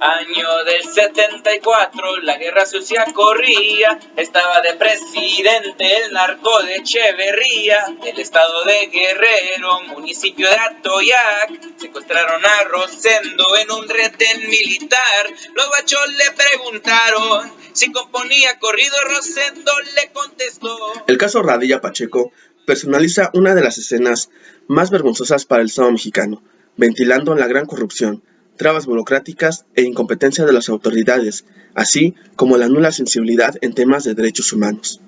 Año del 74, la guerra sucia corría, estaba de presidente el narco de Echeverría, del estado de Guerrero, municipio de Atoyac, secuestraron a Rosendo en un retén militar, los bachos le preguntaron si componía corrido, Rosendo le contestó. El caso Radilla Pacheco personaliza una de las escenas más vergonzosas para el Estado mexicano, ventilando la gran corrupción, trabas burocráticas e incompetencia de las autoridades, así como la nula sensibilidad en temas de derechos humanos.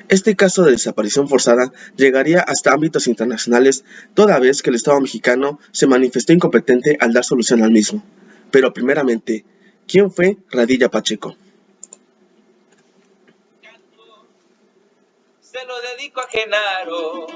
Este caso de desaparición forzada llegaría hasta ámbitos internacionales toda vez que el Estado mexicano se manifestó incompetente al dar solución al mismo. Pero primeramente, ¿quién fue Radilla Pacheco? Se lo dedico a Genaro.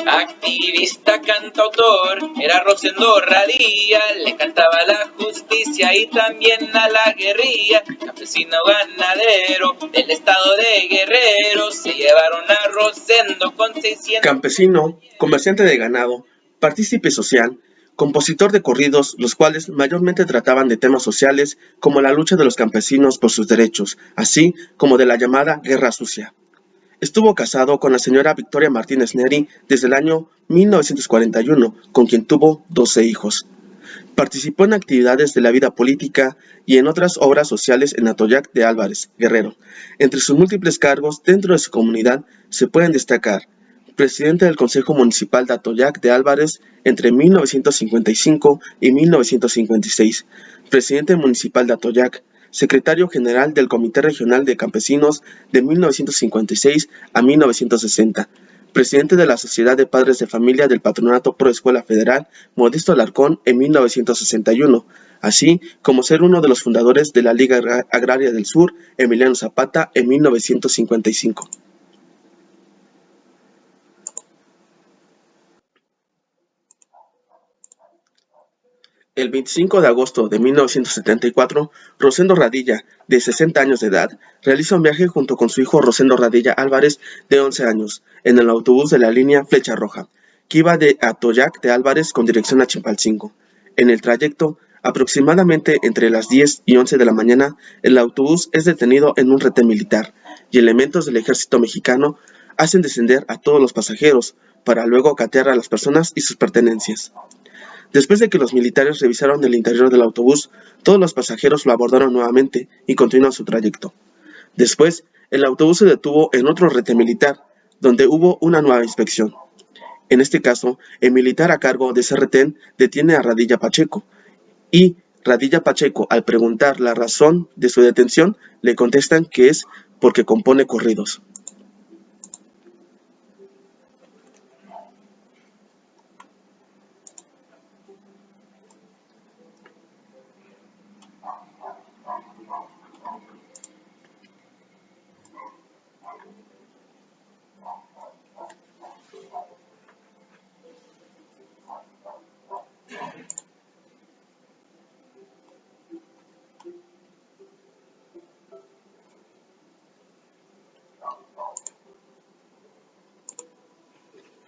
Activista, cantautor, era Rosendo Radilla, le cantaba a la justicia y también a la guerrilla. Campesino ganadero del estado de Guerrero, se llevaron a Rosendo con 600... Campesino, comerciante de ganado, partícipe social, compositor de corridos, los cuales mayormente trataban de temas sociales como la lucha de los campesinos por sus derechos, así como de la llamada Guerra Sucia. Estuvo casado con la señora Victoria Martínez Neri desde el año 1941, con quien tuvo 12 hijos. Participó en actividades de la vida política y en otras obras sociales en Atoyac de Álvarez, Guerrero. Entre sus múltiples cargos dentro de su comunidad se pueden destacar presidente del Consejo Municipal de Atoyac de Álvarez entre 1955 y 1956, presidente municipal de Atoyac, secretario general del Comité Regional de Campesinos de 1956 a 1960, presidente de la Sociedad de Padres de Familia del Patronato Pro Escuela Federal Modesto Alarcón en 1961, así como ser uno de los fundadores de la Liga Agraria del Sur Emiliano Zapata en 1955. El 25 de agosto de 1974, Rosendo Radilla, de 60 años de edad, realiza un viaje junto con su hijo Rosendo Radilla Álvarez, de 11 años, en el autobús de la línea Flecha Roja, que iba de Atoyac de Álvarez con dirección a Chilpancingo. En el trayecto, aproximadamente entre las 10 y 11 de la mañana, el autobús es detenido en un retén militar, y elementos del ejército mexicano hacen descender a todos los pasajeros, para luego catear a las personas y sus pertenencias. Después de que los militares revisaron el interior del autobús, todos los pasajeros lo abordaron nuevamente y continuaron su trayecto. Después, el autobús se detuvo en otro retén militar, donde hubo una nueva inspección. En este caso, el militar a cargo de ese retén detiene a Radilla Pacheco, y Radilla Pacheco, al preguntar la razón de su detención, le contestan que es porque compone corridos.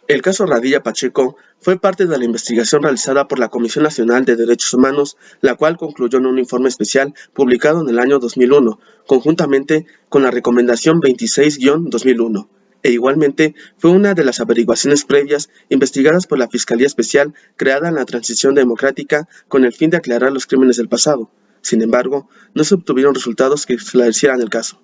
El caso Radilla Pacheco fue parte de la investigación realizada por la Comisión Nacional de Derechos Humanos, la cual concluyó en un informe especial publicado en el año 2001, conjuntamente con la Recomendación 26-2001, e igualmente fue una de las averiguaciones previas investigadas por la Fiscalía Especial creada en la Transición Democrática con el fin de aclarar los crímenes del pasado. Sin embargo, no se obtuvieron resultados que esclarecieran el caso.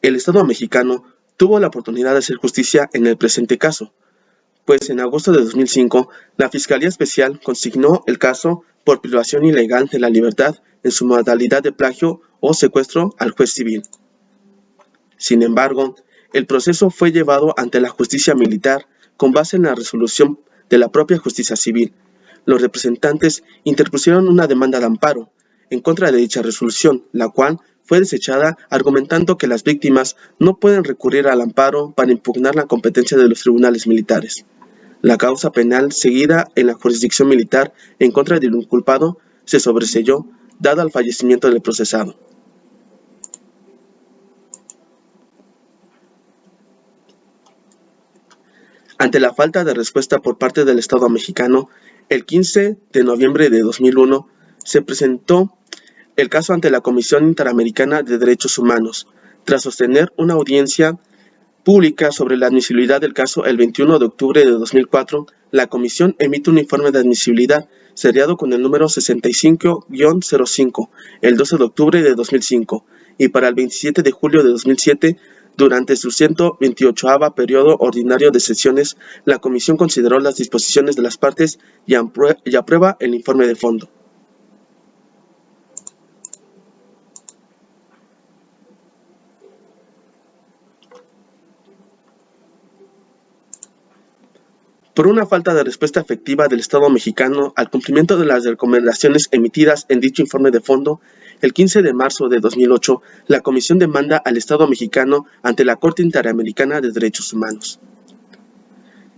El Estado mexicano tuvo la oportunidad de hacer justicia en el presente caso, pues en agosto de 2005 la Fiscalía Especial consignó el caso por privación ilegal de la libertad en su modalidad de plagio o secuestro al juez civil. Sin embargo, el proceso fue llevado ante la justicia militar con base en la resolución de la propia justicia civil. Los representantes interpusieron una demanda de amparo en contra de dicha resolución, la cual fue desechada argumentando que las víctimas no pueden recurrir al amparo para impugnar la competencia de los tribunales militares. La causa penal seguida en la jurisdicción militar en contra del inculpado se sobreseyó, dado el fallecimiento del procesado. Ante la falta de respuesta por parte del Estado mexicano, el 15 de noviembre de 2001 se presentó el caso ante la Comisión Interamericana de Derechos Humanos, tras sostener una audiencia pública sobre la admisibilidad del caso el 21 de octubre de 2004, la Comisión emite un informe de admisibilidad seriado con el número 65-05, el 12 de octubre de 2005, y para el 27 de julio de 2007, durante su 128º periodo ordinario de sesiones, la Comisión consideró las disposiciones de las partes y aprueba el informe de fondo. Por una falta de respuesta efectiva del Estado mexicano al cumplimiento de las recomendaciones emitidas en dicho informe de fondo, el 15 de marzo de 2008, la Comisión demanda al Estado mexicano ante la Corte Interamericana de Derechos Humanos.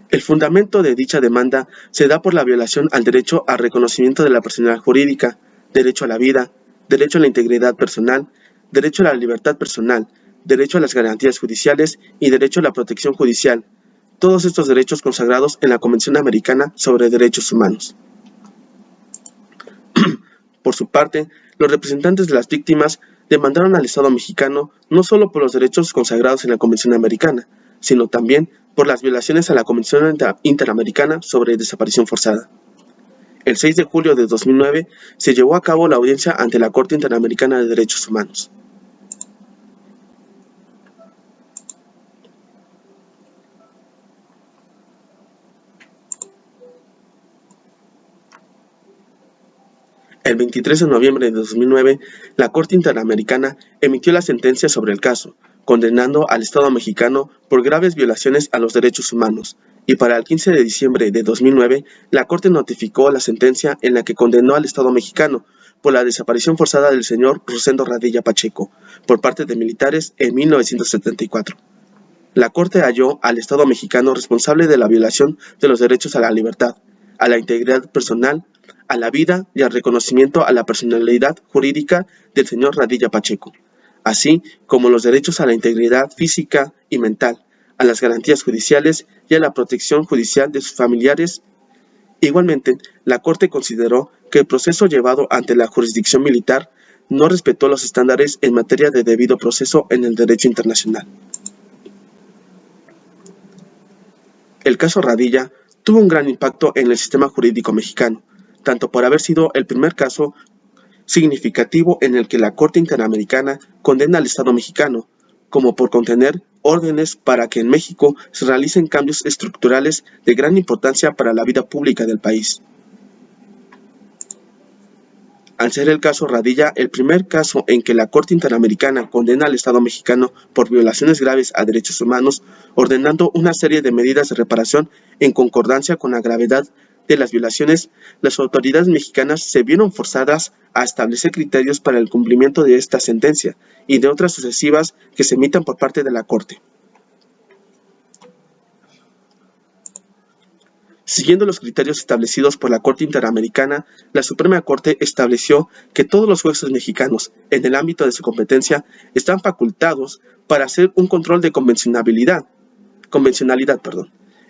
El fundamento de dicha demanda se da por la violación al derecho al reconocimiento de la personalidad jurídica, derecho a la vida, derecho a la integridad personal, derecho a la libertad personal, derecho a las garantías judiciales y derecho a la protección judicial, todos estos derechos consagrados en la Convención Americana sobre Derechos Humanos. Por su parte, los representantes de las víctimas demandaron al Estado mexicano no solo por los derechos consagrados en la Convención Americana, sino también por las violaciones a la Convención Interamericana sobre Desaparición Forzada. El 6 de julio de 2009 se llevó a cabo la audiencia ante la Corte Interamericana de Derechos Humanos. El 23 de noviembre de 2009, la Corte Interamericana emitió la sentencia sobre el caso, condenando al Estado mexicano por graves violaciones a los derechos humanos, y para el 15 de diciembre de 2009, la Corte notificó la sentencia en la que condenó al Estado mexicano por la desaparición forzada del señor Rosendo Radilla Pacheco, por parte de militares en 1974. La Corte halló al Estado mexicano responsable de la violación de los derechos a la libertad, a la integridad personal, a la vida y al reconocimiento a la personalidad jurídica del señor Radilla Pacheco, así como los derechos a la integridad física y mental, a las garantías judiciales y a la protección judicial de sus familiares. Igualmente, la Corte consideró que el proceso llevado ante la jurisdicción militar no respetó los estándares en materia de debido proceso en el derecho internacional. El caso Radilla tuvo un gran impacto en el sistema jurídico mexicano, tanto por haber sido el primer caso significativo en el que la Corte Interamericana condena al Estado mexicano, como por contener órdenes para que en México se realicen cambios estructurales de gran importancia para la vida pública del país. Al ser el caso Radilla el primer caso en que la Corte Interamericana condena al Estado mexicano por violaciones graves a derechos humanos, ordenando una serie de medidas de reparación en concordancia con la gravedad de las violaciones, las autoridades mexicanas se vieron forzadas a establecer criterios para el cumplimiento de esta sentencia y de otras sucesivas que se emitan por parte de la Corte. Siguiendo los criterios establecidos por la Corte Interamericana, la Suprema Corte estableció que todos los jueces mexicanos, en el ámbito de su competencia, están facultados para hacer un control de convencionalidad,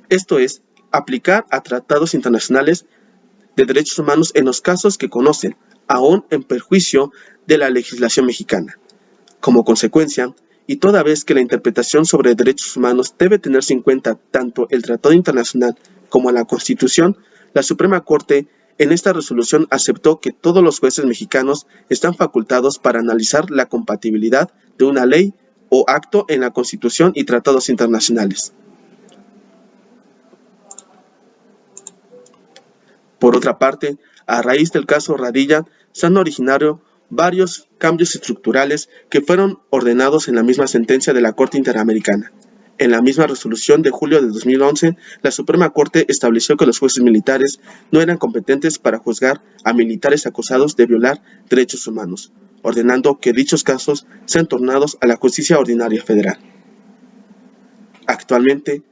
esto es, aplicar a tratados internacionales de derechos humanos en los casos que conocen, aún en perjuicio de la legislación mexicana. Como consecuencia, y toda vez que la interpretación sobre derechos humanos debe tenerse en cuenta tanto el Tratado Internacional como la Constitución, la Suprema Corte en esta resolución aceptó que todos los jueces mexicanos están facultados para analizar la compatibilidad de una ley o acto en la Constitución y tratados internacionales. Por otra parte, a raíz del caso Radilla, se han originado varios cambios estructurales que fueron ordenados en la misma sentencia de la Corte Interamericana. En la misma resolución de julio de 2011, la Suprema Corte estableció que los jueces militares no eran competentes para juzgar a militares acusados de violar derechos humanos, ordenando que dichos casos sean tornados a la justicia ordinaria federal. Actualmente,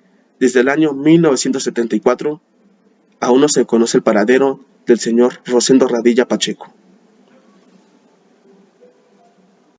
Desde el año 1974, aún no se conoce el paradero del señor Rosendo Radilla Pacheco.